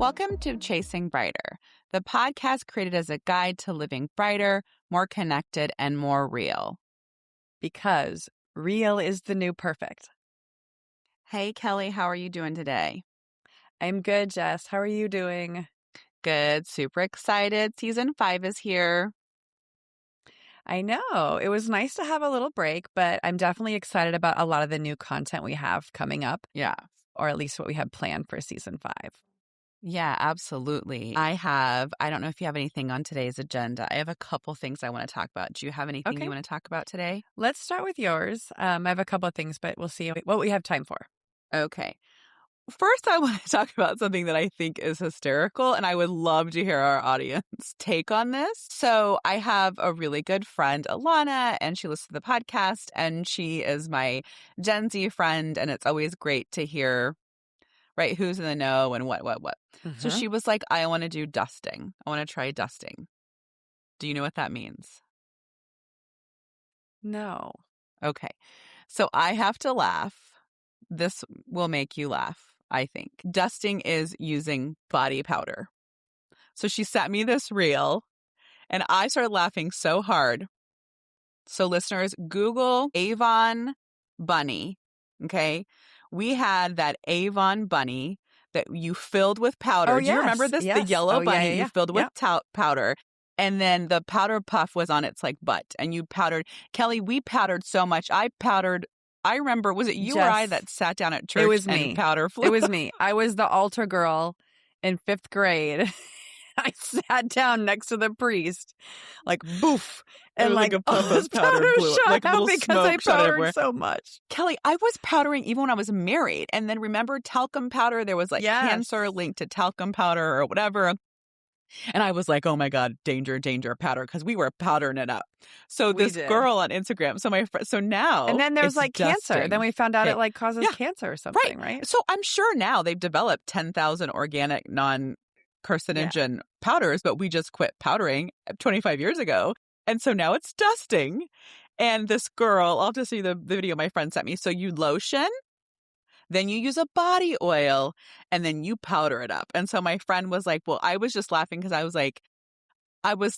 Welcome to Chasing Brighter, the podcast created as a guide to living brighter, more connected, and more real. Because real is the new perfect. Hey, Kelly, how are you doing today? I'm good, Jess. How are you doing? Good. Super excited. Season 5 is here. I know. It was nice to have a little break, but I'm definitely excited about a lot of the new content we have coming up. Yeah. Or at least what we have planned for season 5. Yeah, absolutely. I don't know if you have anything on today's agenda. I have a couple things I want to talk about. Do you have anything you want to talk about today? Let's start with yours. I have a couple of things, but we'll see what we have time for. Okay. First, I want to talk about something that I think is hysterical, and I would love to hear our audience take on this. So I have a really good friend, Alana, and she listens to the podcast, and she is my Gen Z friend, and it's always great to hear, right, who's in the know and what. So she was like, I want to do dusting. I want to try dusting. Do you know what that means? No. Okay. So I have to laugh. This will make you laugh, I think. Dusting is using body powder. So she sent me this reel, and I started laughing so hard. So listeners, Google Avon bunny, okay? We had that Avon bunny that you filled with powder. Oh, Do you remember yes, this? yes. The yellow bunny you filled with Yeah. powder. And then the powder puff was on its like butt, and you powdered. Kelly, we powdered so much. I remember, was it you or I that sat down at church It was and me. powder flew? It was me. I was the altar girl in 5th grade. I sat down next to the priest, like boof, and like a puff of powder blew shot like out because I powdered everywhere. so much. Kelly, I was powdering even when I was married. And then remember talcum powder? There was like cancer linked to talcum powder or whatever. And I was like, oh my God, danger, powder, because we were powdering it up. So this girl on Instagram, so now. And then there's like dusting. cancer. Then we found out it like causes cancer or something, right? So I'm sure now they've developed 10,000 organic non-carcinogen powders, but we just quit powdering 25 years ago. And so now it's dusting. And this girl, I'll just see the video my friend sent me. So you lotion, then you use a body oil, and then you powder it up. And so my friend was like, well, I was just laughing because I was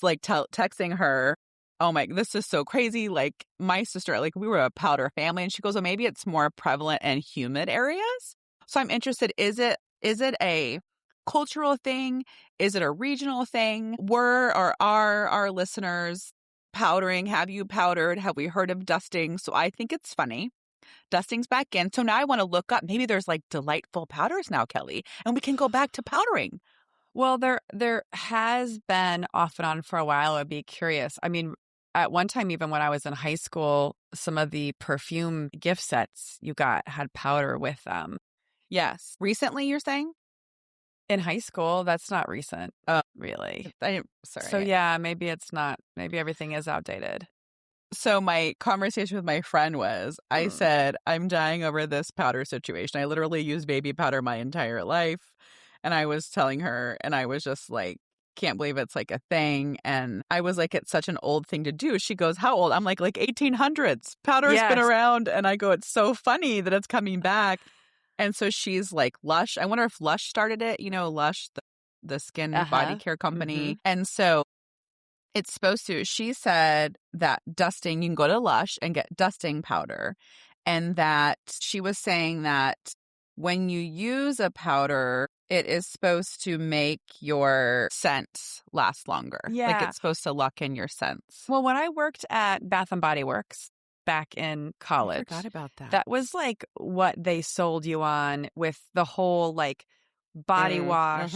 like texting her, oh my, this is so crazy. Like my sister, like we were a powder family. And she goes, well, maybe it's more prevalent in humid areas. So I'm interested, is it a cultural thing? Is it a regional thing? Were or are our listeners powdering? Have you powdered? Have we heard of dusting? So I think it's funny. Dusting's back in. So now I want to look up. Maybe there's like delightful powders now, Kelly, and we can go back to powdering. Well, there has been off and on for a while. I'd be curious. I mean, at one time, even when I was in high school, some of the perfume gift sets you got had powder with them. Yes. Recently, you're saying? In high school, that's not recent, really. Sorry. So yeah, maybe it's not. Maybe everything is outdated. So my conversation with my friend was, I said, I'm dying over this powder situation. I literally used baby powder my entire life. And I was telling her, and I was just like, can't believe it's like a thing. And I was like, it's such an old thing to do. She goes, how old? I'm like 1800s. Powder's been around. And I go, it's so funny that it's coming back. And so she's like, Lush. I wonder if Lush started it. You know, Lush, the skin body care company. And so it's supposed to. She said that dusting, you can go to Lush and get dusting powder. And that she was saying that when you use a powder, it is supposed to make your scent last longer. Yeah. Like it's supposed to lock in your scents. Well, when I worked at Bath and Body Works back in college, I forgot about that. That was like what they sold you on with the whole like body wash,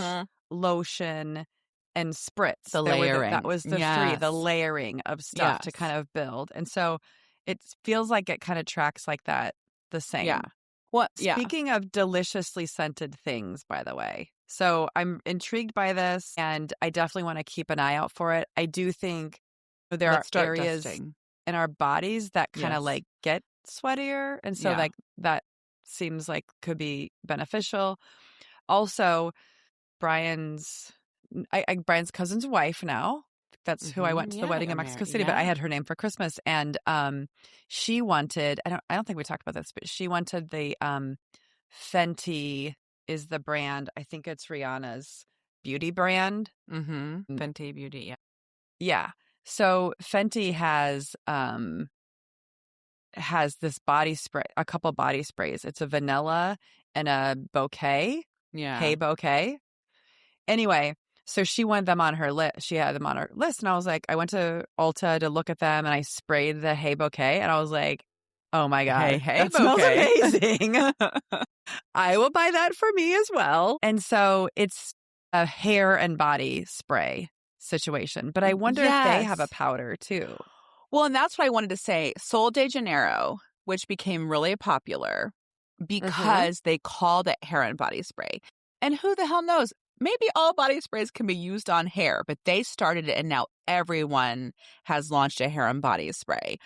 lotion, and spritz. The layering. That was the three, the layering of stuff to kind of build. And so it feels like it kind of tracks like that the same. Yeah. What? Speaking of deliciously scented things, by the way. So I'm intrigued by this, and I definitely want to keep an eye out for it. I do think there are areas in our bodies that kind of like get sweatier. And so like that seems like could be beneficial. Also, Brian's cousin's wife now. That's who I went to the wedding in Mexico City, but I had her name for Christmas. And she wanted, I don't think we talked about this, but she wanted the Fenty is the brand. I think it's Rihanna's beauty brand. Fenty Beauty, yeah. Yeah. So Fenty has this body spray, a couple body sprays. It's a vanilla and a bouquet. Yeah. Hey bouquet. Anyway, so she wanted them on her list. She had them on her list. And I was like, I went to Ulta to look at them and I sprayed the Hey bouquet. And I was like, oh my God, hey that smells bouquet. amazing. I will buy that for me as well. And so it's a hair and body spray situation. But I wonder if they have a powder too. Well, and that's what I wanted to say. Sol de Janeiro, which became really popular because they called it hair and body spray. And who the hell knows? Maybe all body sprays can be used on hair, but they started it and now everyone has launched a hair and body spray.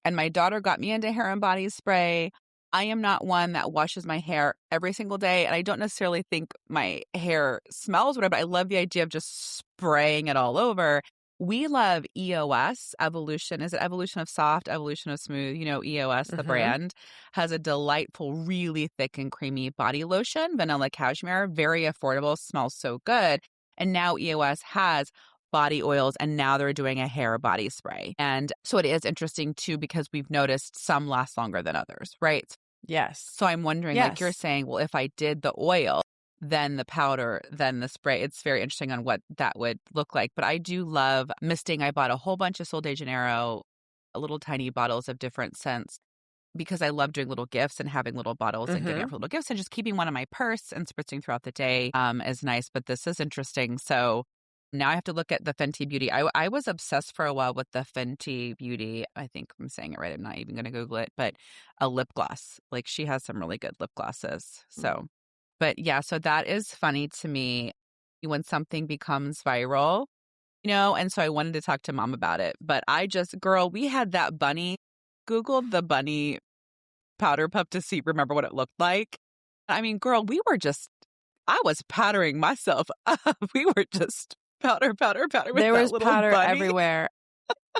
And my daughter got me into hair and body spray. I am not one that washes my hair every single day, and I don't necessarily think my hair smells whatever, but I love the idea of just spraying it all over. We love EOS, Evolution. Is it Evolution of Soft, Evolution of Smooth? You know, EOS, the brand, has a delightful, really thick and creamy body lotion, vanilla cashmere, very affordable, smells so good. And now EOS has body oils, and now they're doing a hair body spray. And so it is interesting, too, because we've noticed some last longer than others, right? Yes. So I'm wondering, like you're saying, well, if I did the oil, then the powder, then the spray. It's very interesting on what that would look like. But I do love misting. I bought a whole bunch of Sol de Janeiro, little tiny bottles of different scents, because I love doing little gifts and having little bottles and giving out for little gifts, and just keeping one in my purse and spritzing throughout the day is nice. But this is interesting. So now I have to look at the Fenty Beauty. I was obsessed for a while with the Fenty Beauty. I think I'm saying it right. I'm not even going to Google it, but a lip gloss. Like she has some really good lip glosses. So, but yeah, so that is funny to me when something becomes viral, you know, and so I wanted to talk to Mom about it. But girl, we had that bunny. Googled the bunny powder puff to remember what it looked like. I mean, girl, I was powdering myself up. We were just powder with there that was little powder bunny everywhere.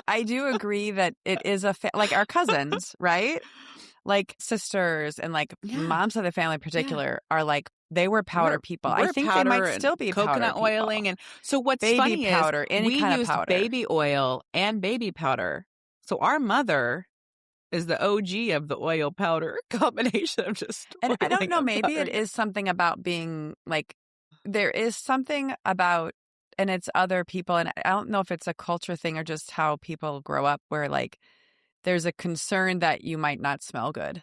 I do agree that it is like our cousins, right? Like sisters and like moms of the family in particular are like, they were powder people. I think they might still be coconut powder oiling. And so what's baby funny powder, is any kind of powder. baby oil and baby powder. So our mother is the OG of the oil powder combination of just. And I don't know, maybe it is something about being like, there is something about, and it's other people. And I don't know if it's a culture thing or just how people grow up where like there's a concern that you might not smell good.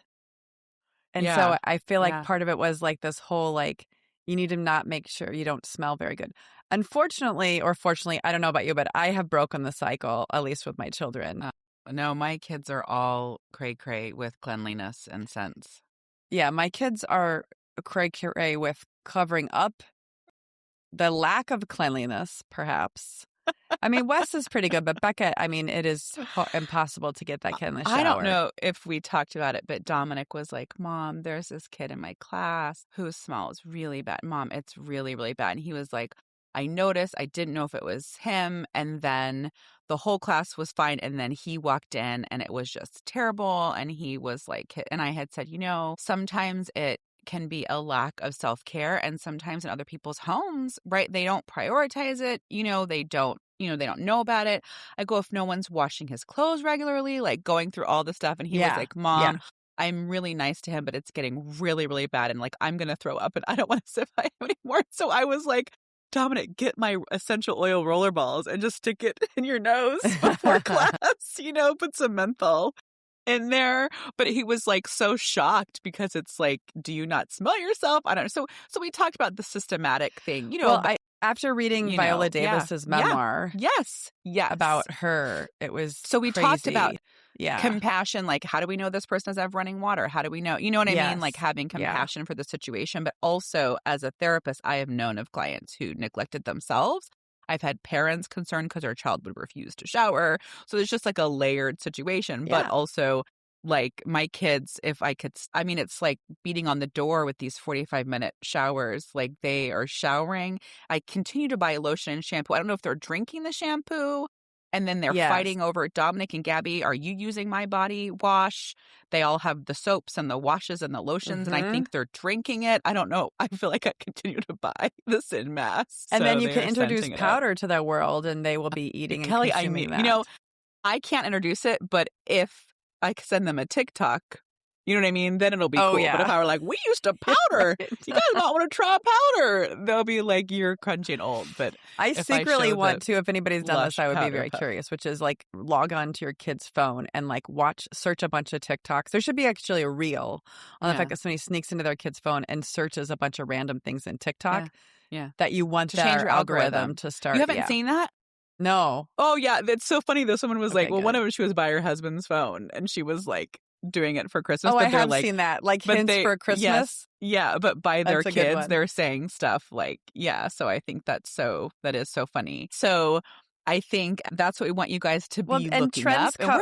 And so I feel like part of it was like this whole, like, you need to not make sure you don't smell very good. Unfortunately, or fortunately, I don't know about you, but I have broken the cycle, at least with my children. No, my kids are all cray-cray with cleanliness and scents. Yeah, my kids are cray-cray with covering up the lack of cleanliness, perhaps. I mean, Wes is pretty good, but Becca, I mean, it is impossible to get that kid in the shower. I don't know if we talked about it, but Dominic was like, Mom, there's this kid in my class who smells really bad. Mom, it's really, really bad. And he was like, I noticed. I didn't know if it was him. And then the whole class was fine. And then he walked in and it was just terrible. And he was like, and I had said, you know, sometimes it can be a lack of self-care, and sometimes in other people's homes, right, they don't prioritize it, they don't know about it. I go, if no one's washing his clothes regularly, like going through all the stuff, and he was like, Mom, I'm really nice to him, but it's getting really, really bad, and like I'm gonna throw up and I don't want to sit by him anymore. So I was like, Dominic, get my essential oil roller balls and just stick it in your nose before class, put some menthol in there. But he was like so shocked because it's like, do you not smell yourself? I don't know. So we talked about the systematic thing, Well, after reading Viola Davis's memoir, yes, about her, it was so we crazy. Talked about compassion, like how do we know this person doesn't have running water? How do we know? You know what I mean? Like having compassion for the situation, but also as a therapist, I have known of clients who neglected themselves. I've had parents concerned because their child would refuse to shower. So there's just like a layered situation, but also like my kids, it's like beating on the door with these 45-minute showers. Like they are showering. I continue to buy lotion and shampoo. I don't know if they're drinking the shampoo And then they're fighting over, Dominic and Gabby, are you using my body wash? They all have the soaps and the washes and the lotions, and I think they're drinking it. I don't know. I feel like I continue to buy this en masse. And then you can introduce powder to their world, and they will be eating and Kelly, consuming that. You know, I can't introduce it, but if I send them a TikTok, you know what I mean? Then it'll be cool. Yeah. But if I were like, we used to powder, right. You guys might want to try powder. They'll be like, you're crunching old. But I secretly want to, if anybody's done this, I would be very curious, which is like log on to your kid's phone and like search a bunch of TikToks. There should be actually a reel on the fact that somebody sneaks into their kid's phone and searches a bunch of random things in TikTok that you want to change your algorithm to start. You haven't seen that? No. Oh, yeah. That's so funny, though. Someone was like, well, one of them, she was by her husband's phone, and she was like, doing it for Christmas. Oh, I have seen that. Like hints for Christmas. Yes, yeah, but by their kids, they're saying stuff like, so I think that is so funny. So I think that's what we want you guys to be looking up. Come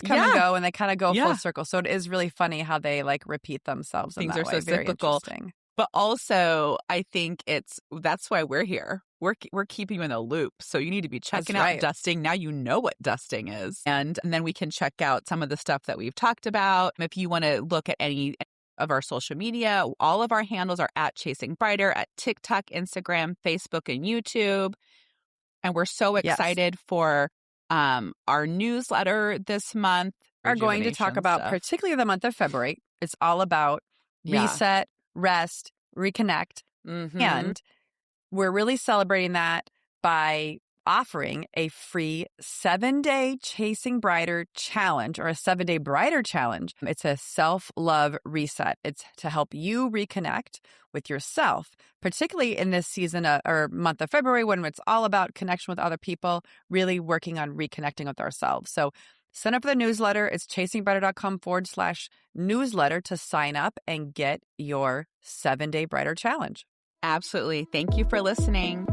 and go, and they kind of go full circle. So it is really funny how they like repeat themselves. Things in are that so way. Very cyclical. Interesting. But also, I think that's why we're here. We're keeping you in the loop. So you need to be checking out dusting. Now you know what dusting is. And then we can check out some of the stuff that we've talked about. If you want to look at any of our social media, all of our handles are at Chasing Brighter, at TikTok, Instagram, Facebook, and YouTube. And we're so excited for our newsletter this month. We're going to talk about particularly the month of February. It's all about reset, rest, reconnect. And we're really celebrating that by offering a free 7-day Chasing Brighter challenge, or a 7-day Brighter challenge. It's a self-love reset. It's to help you reconnect with yourself, particularly in this season or month of February, when it's all about connection with other people, really working on reconnecting with ourselves. So sign up for the newsletter. It's chasingbrighter.com/newsletter to sign up and get your 7-day Brighter challenge. Absolutely. Thank you for listening.